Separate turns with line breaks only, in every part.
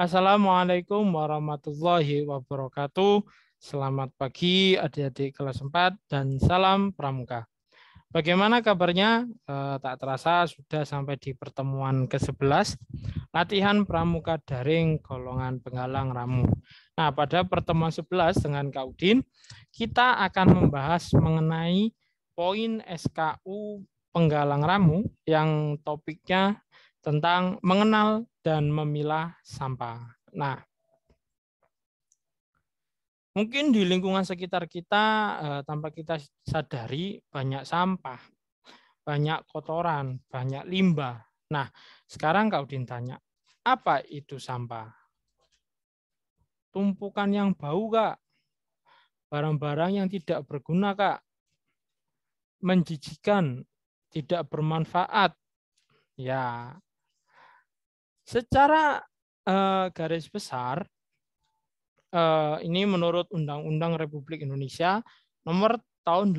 Assalamualaikum warahmatullahi wabarakatuh. Selamat pagi adik-adik kelas 4 dan salam pramuka. Bagaimana kabarnya? Tak terasa sudah sampai di pertemuan ke-11 latihan pramuka daring golongan penggalang ramu. Nah, pada pertemuan 11 dengan Kak Udin, kita akan membahas mengenai poin SKU penggalang ramu yang topiknya tentang mengenal dan memilah sampah. Nah, mungkin di lingkungan sekitar kita tanpa kita sadari banyak sampah, banyak kotoran, banyak limbah. Nah, sekarang Kak Udin tanya, apa itu sampah? Tumpukan yang bau, Kak? Barang-barang yang tidak berguna, Kak? Menjijikan, tidak bermanfaat. Ya, secara garis besar, ini menurut Undang-Undang Republik Indonesia nomor 18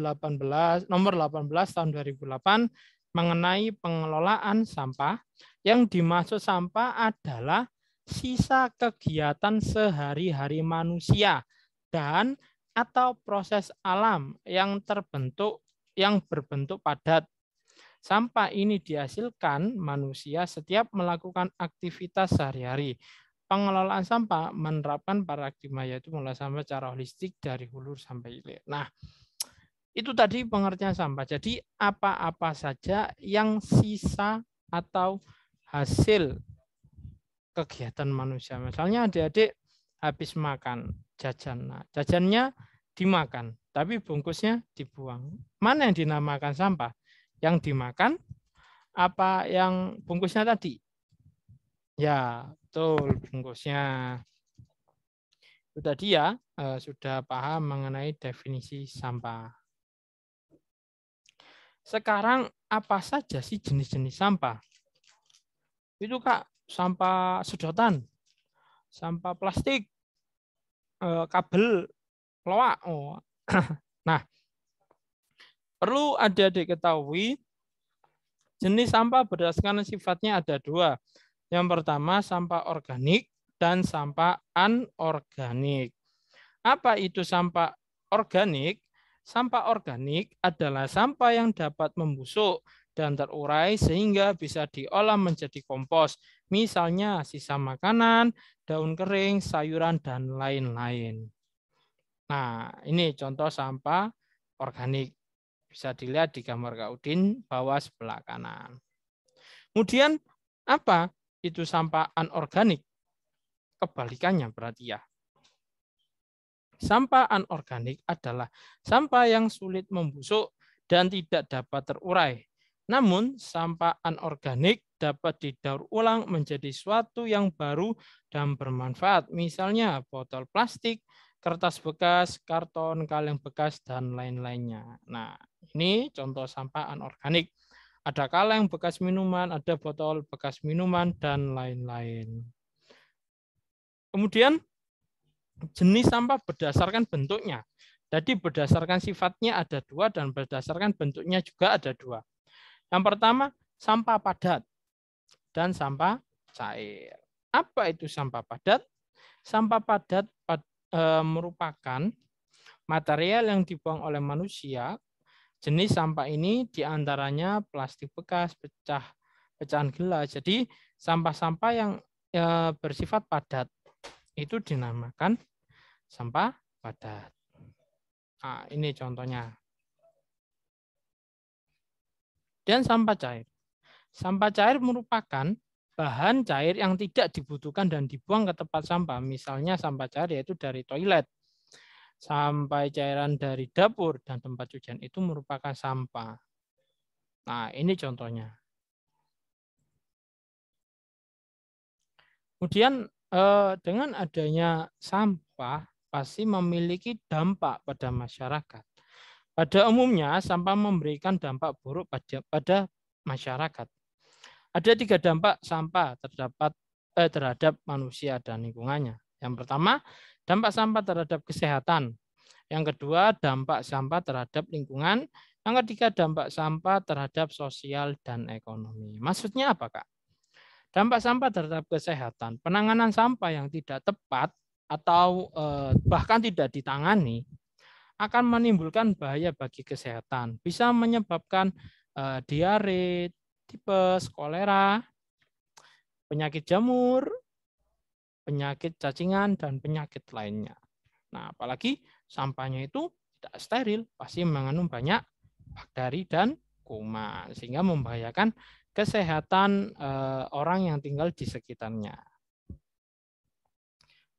tahun 2008 mengenai pengelolaan sampah. Yang dimaksud sampah adalah sisa kegiatan sehari-hari manusia dan atau proses alam yang berbentuk padat. Sampah ini dihasilkan manusia setiap melakukan aktivitas sehari-hari. Pengelolaan sampah menerapkan paradigma yaitu mengelola sampah secara holistik dari hulu sampai hilir. Nah, itu tadi pengertian sampah. Jadi apa-apa saja yang sisa atau hasil kegiatan manusia. Misalnya adik-adik habis makan jajan. Nah, jajannya dimakan, tapi bungkusnya dibuang. Mana yang dinamakan sampah? Yang dimakan apa yang bungkusnya tadi? Ya, betul bungkusnya. Itu tadi ya, sudah paham mengenai definisi sampah. Sekarang apa saja sih jenis-jenis sampah? Itu Kak, sampah sedotan, sampah plastik, kabel, loak. Oh. Nah, perlu adik-adik ketahui jenis sampah berdasarkan sifatnya ada dua. Yang pertama sampah organik dan sampah anorganik. Apa itu sampah organik? Sampah organik adalah sampah yang dapat membusuk dan terurai sehingga bisa diolah menjadi kompos. Misalnya sisa makanan, daun kering, sayuran, dan lain-lain. Nah, ini contoh sampah organik. Bisa dilihat di gambar Kak Udin bawah sebelah kanan. Kemudian apa itu sampah anorganik? Kebalikannya berarti ya. Sampah anorganik adalah sampah yang sulit membusuk dan tidak dapat terurai. Namun, sampah anorganik dapat didaur ulang menjadi suatu yang baru dan bermanfaat. Misalnya botol plastik, kertas bekas, karton, kaleng bekas, dan lain-lainnya. Nah, ini contoh sampah anorganik. Ada kaleng bekas minuman, ada botol bekas minuman, dan lain-lain. Kemudian, jenis sampah berdasarkan bentuknya. Jadi berdasarkan sifatnya ada dua dan berdasarkan bentuknya juga ada dua. Yang pertama, sampah padat dan sampah cair. Apa itu sampah padat? Sampah padat merupakan material yang dibuang oleh manusia. Jenis sampah ini diantaranya plastik bekas, pecahan gelas. Jadi sampah-sampah yang bersifat padat itu dinamakan sampah padat. Nah, ini contohnya. Dan sampah cair. Sampah cair merupakan bahan cair yang tidak dibutuhkan dan dibuang ke tempat sampah. Misalnya sampah cair yaitu dari toilet. Sampai cairan dari dapur dan tempat cucian itu merupakan sampah. Nah, ini contohnya. Kemudian dengan adanya sampah pasti memiliki dampak pada masyarakat. Pada umumnya, sampah memberikan dampak buruk pada masyarakat. Ada 3 dampak sampah terhadap manusia dan lingkungannya. Yang pertama, dampak sampah terhadap kesehatan. Yang kedua, dampak sampah terhadap lingkungan. Yang ketiga, dampak sampah terhadap sosial dan ekonomi. Maksudnya apa, Kak? Dampak sampah terhadap kesehatan. Penanganan sampah yang tidak tepat atau bahkan tidak ditangani akan menimbulkan bahaya bagi kesehatan. Bisa menyebabkan diare, tipes, kolera, penyakit jamur, penyakit cacingan, dan penyakit lainnya. Nah, apalagi sampahnya itu tidak steril, pasti mengandung banyak bakteri dan kuman, sehingga membahayakan kesehatan orang yang tinggal di sekitarnya.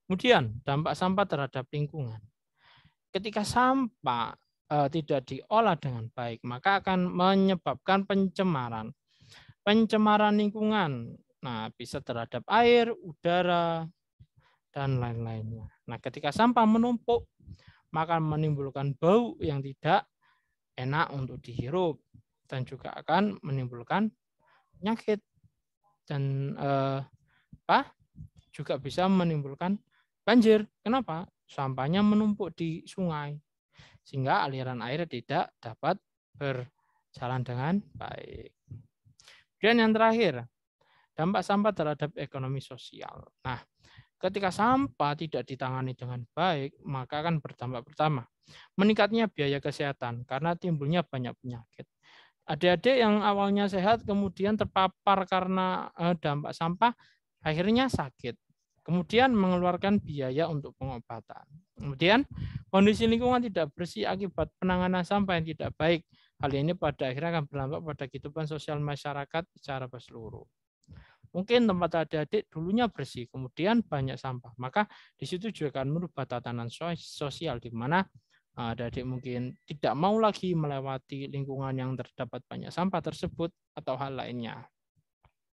Kemudian, dampak sampah terhadap lingkungan. Ketika sampah tidak diolah dengan baik, maka akan menyebabkan pencemaran. Pencemaran lingkungan, nah bisa terhadap air, udara, dan lain-lainnya. Nah, ketika sampah menumpuk, maka menimbulkan bau yang tidak enak untuk dihirup dan juga akan menimbulkan penyakit dan juga bisa menimbulkan banjir. Kenapa? Sampahnya menumpuk di sungai sehingga aliran air tidak dapat berjalan dengan baik. Dan yang terakhir, dampak sampah terhadap ekonomi sosial. Nah, ketika sampah tidak ditangani dengan baik, maka akan berdampak pertama, meningkatnya biaya kesehatan karena timbulnya banyak penyakit. Adik-adik yang awalnya sehat kemudian terpapar karena dampak sampah, akhirnya sakit. Kemudian mengeluarkan biaya untuk pengobatan. Kemudian kondisi lingkungan tidak bersih akibat penanganan sampah yang tidak baik. Hal ini pada akhirnya akan berdampak pada kehidupan sosial masyarakat secara menyeluruh. Mungkin tempat adik-adik dulunya bersih, kemudian banyak sampah. Maka di situ juga akan merubah tatanan sosial di mana adik-adik mungkin tidak mau lagi melewati lingkungan yang terdapat banyak sampah tersebut atau hal lainnya.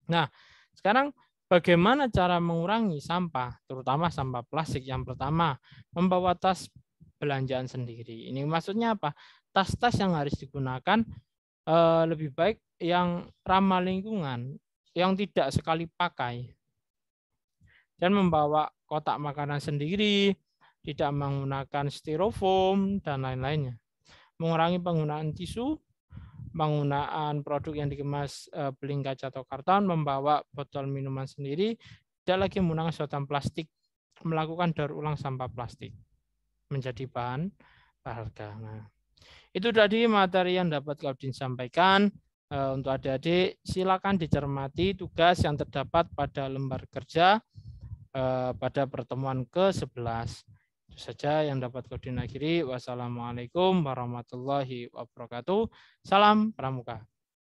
Nah, sekarang bagaimana cara mengurangi sampah, terutama sampah plastik? Yang pertama, membawa tas belanjaan sendiri. Ini maksudnya apa? Tas-tas yang harus digunakan lebih baik yang ramah lingkungan, yang tidak sekali pakai. Dan membawa kotak makanan sendiri, tidak menggunakan styrofoam, dan lain-lainnya. Mengurangi penggunaan tisu, penggunaan produk yang dikemas beling kaca atau karton, membawa botol minuman sendiri, tidak lagi menggunakan sedotan plastik, melakukan daur ulang sampah plastik menjadi bahan berharga. Nah, itu tadi materi yang dapat kau disampaikan. Untuk adik-adik, silakan dicermati tugas yang terdapat pada lembar kerja pada pertemuan ke-11. Itu saja yang dapat koordinasi. Wassalamualaikum warahmatullahi wabarakatuh. Salam Pramuka.